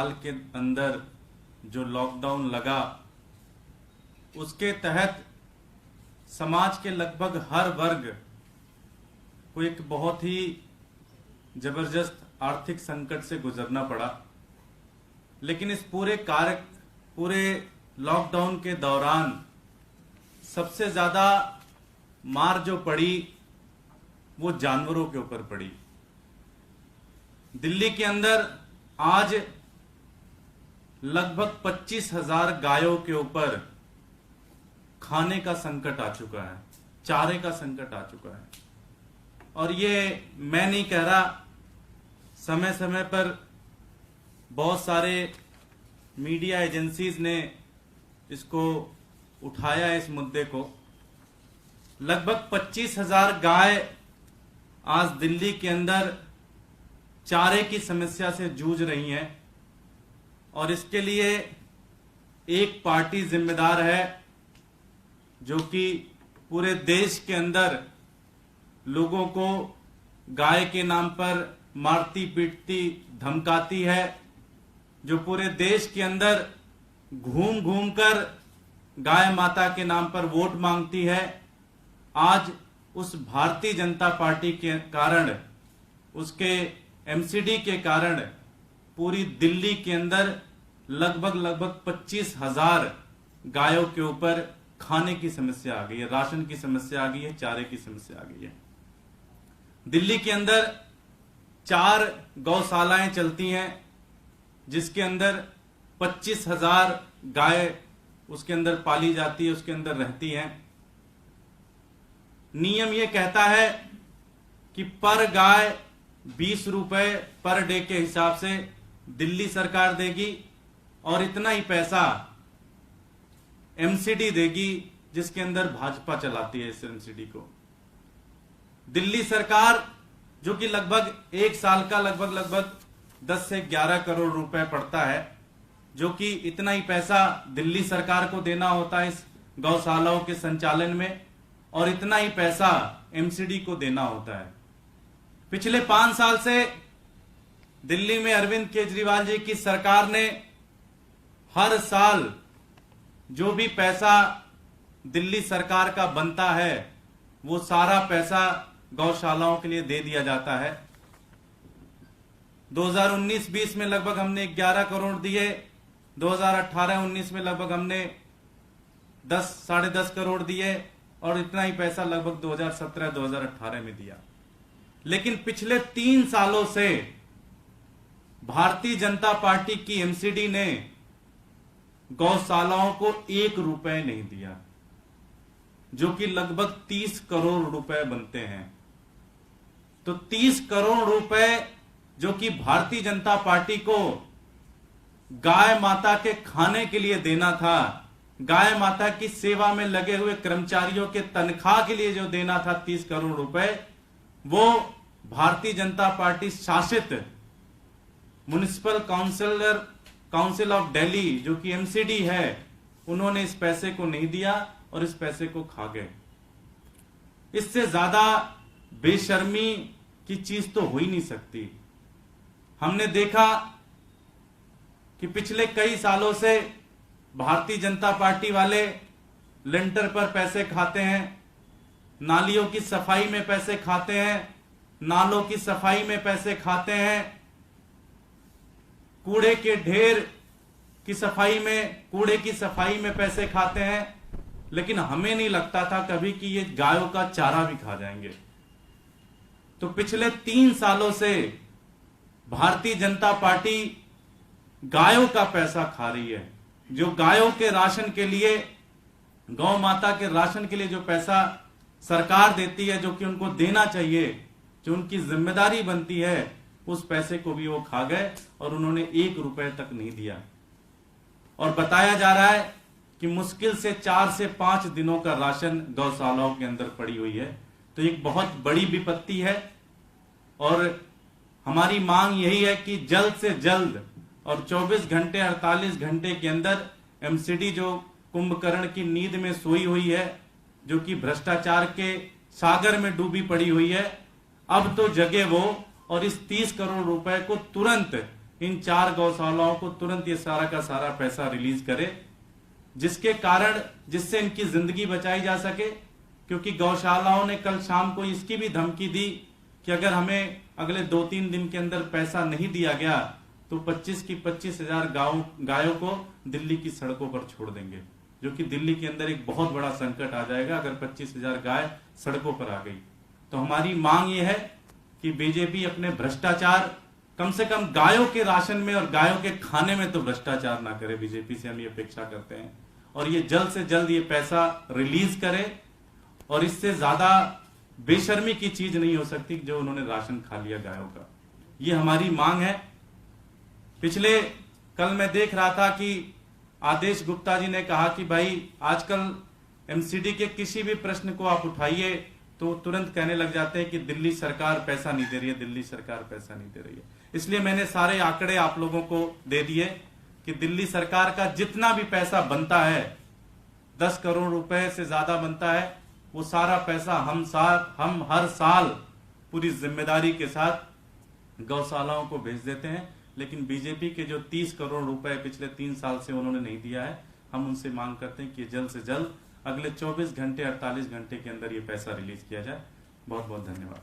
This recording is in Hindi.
साल के अंदर जो लॉकडाउन लगा उसके तहत समाज के लगभग हर वर्ग को एक बहुत ही जबरदस्त आर्थिक संकट से गुजरना पड़ा। लेकिन इस पूरे लॉकडाउन के दौरान सबसे ज्यादा मार जो पड़ी वो जानवरों के ऊपर पड़ी। दिल्ली के अंदर आज लगभग 25,000 गायों के ऊपर खाने का संकट आ चुका है, चारे का संकट आ चुका है। और ये मैं नहीं कह रहा, समय समय पर बहुत सारे मीडिया एजेंसीज ने इसको उठाया, इस मुद्दे को। लगभग 25,000 गाय आज दिल्ली के अंदर चारे की समस्या से जूझ रही हैं और इसके लिए एक पार्टी जिम्मेदार है जो कि पूरे देश के अंदर लोगों को गाय के नाम पर मारती पीटती धमकाती है, जो पूरे देश के अंदर घूम घूम कर गाय माता के नाम पर वोट मांगती है। आज उस भारतीय जनता पार्टी के कारण, उसके एमसीडी के कारण पूरी दिल्ली के अंदर लगभग 25,000 गायों के ऊपर खाने की समस्या आ गई है, राशन की समस्या आ गई है, चारे की समस्या आ गई है। दिल्ली के अंदर 4 गौशालाएं चलती हैं जिसके अंदर 25,000 गाय उसके अंदर पाली जाती है, उसके अंदर रहती हैं। नियम यह कहता है कि पर गाय 20 रुपए पर डे के हिसाब से दिल्ली सरकार देगी और इतना ही पैसा एमसीडी देगी, जिसके अंदर भाजपा चलाती है इस एमसीडी को। दिल्ली सरकार जो कि लगभग एक साल का लगभग 10 से 11 करोड़ रुपए पड़ता है, जो कि इतना ही पैसा दिल्ली सरकार को देना होता है इस गौशालाओं के संचालन में, और इतना ही पैसा एमसीडी को देना होता है। पिछले 5 साल से दिल्ली में अरविंद केजरीवाल जी की सरकार ने हर साल जो भी पैसा दिल्ली सरकार का बनता है वो सारा पैसा गौशालाओं के लिए दे दिया जाता है। 2019-20 में लगभग हमने 11 करोड़ दिए, 2018-19 में लगभग हमने 10-10.5 करोड़ दिए और इतना ही पैसा लगभग 2017-2018 में दिया। लेकिन पिछले 3 सालों से भारतीय जनता पार्टी की एमसीडी ने गौशालाओं को 1 रुपए नहीं दिया, जो कि लगभग 30 करोड़ रुपए बनते हैं। तो 30 करोड़ रुपए जो कि भारतीय जनता पार्टी को गाय माता के खाने के लिए देना था, गाय माता की सेवा में लगे हुए कर्मचारियों के तनख्वाह के लिए जो देना था 30 करोड़ रुपए, वो भारतीय जनता पार्टी शासित म्युनिसिपल काउंसिल ऑफ दिल्ली जो कि एमसीडी है, उन्होंने इस पैसे को नहीं दिया और इस पैसे को खा गए। इससे ज्यादा बेशर्मी की चीज तो हो ही नहीं सकती। हमने देखा कि पिछले कई सालों से भारतीय जनता पार्टी वाले लेंटर पर पैसे खाते हैं, नालियों की सफाई में पैसे खाते हैं, नालों की सफाई में पैसे खाते हैं, कूड़े के ढेर की सफाई में, कूड़े की सफाई में पैसे खाते हैं। लेकिन हमें नहीं लगता था कभी कि ये गायों का चारा भी खा जाएंगे। तो पिछले 3 सालों से भारतीय जनता पार्टी गायों का पैसा खा रही है। जो गायों के राशन के लिए, गौ माता के राशन के लिए जो पैसा सरकार देती है, जो कि उनको देना चाहिए, जो उनकी जिम्मेदारी बनती है, उस पैसे को भी वो खा गए और उन्होंने 1 रुपए तक नहीं दिया। और बताया जा रहा है कि मुश्किल से 4 से 5 दिनों का राशन गौशालाओं के अंदर पड़ी हुई है। तो एक बहुत बड़ी विपत्ति है और हमारी मांग यही है कि जल्द से जल्द और 24 घंटे 48 घंटे के अंदर एमसीडी जो कुंभकर्ण की नींद में सोई हुई है, जो कि भ्रष्टाचार के सागर में डूबी पड़ी हुई है, अब तो जगे वो और इस 30 करोड़ रुपए को तुरंत इन 4 गौशालाओं को तुरंत ये सारा का सारा पैसा रिलीज करे, जिससे इनकी जिंदगी बचाई जा सके। क्योंकि गौशालाओं ने कल शाम को इसकी भी धमकी दी कि अगर हमें अगले 2-3 दिन के अंदर पैसा नहीं दिया गया तो 25 की 25,000 गायों को दिल्ली की सड़कों पर छोड़ देंगे, जो कि दिल्ली के अंदर एक बहुत बड़ा संकट आ जाएगा अगर 25,000 गाय सड़कों पर आ गई। तो हमारी मांग ये है कि बीजेपी अपने भ्रष्टाचार, कम से कम गायों के राशन में और गायों के खाने में तो भ्रष्टाचार ना करे। बीजेपी से हम ये अपेक्षा करते हैं और ये जल्द से जल्द ये पैसा रिलीज करे। और इससे ज्यादा बेशर्मी की चीज नहीं हो सकती जो उन्होंने राशन खा लिया गायों का। ये हमारी मांग है। कल मैं देख रहा था कि आदेश गुप्ता जी ने कहा कि भाई आजकल एमसीडी के किसी भी प्रश्न को आप उठाइए तो तुरंत कहने लग जाते हैं कि दिल्ली सरकार पैसा नहीं दे रही है, दिल्ली सरकार पैसा नहीं दे रही है। इसलिए मैंने सारे आंकड़े आप लोगों को दे दिए कि दिल्ली सरकार का जितना भी पैसा बनता है, 10 करोड़ रुपए से ज्यादा बनता है, वो सारा पैसा हम हर साल पूरी जिम्मेदारी के साथ गौशालाओं को भेज देते हैं। लेकिन बीजेपी के जो 30 करोड़ रुपए पिछले 3 साल से उन्होंने नहीं दिया है, हम उनसे मांग करते हैं कि जल्द से जल्द अगले 24 घंटे 48 घंटे के अंदर ये पैसा रिलीज किया जाए। बहुत बहुत धन्यवाद।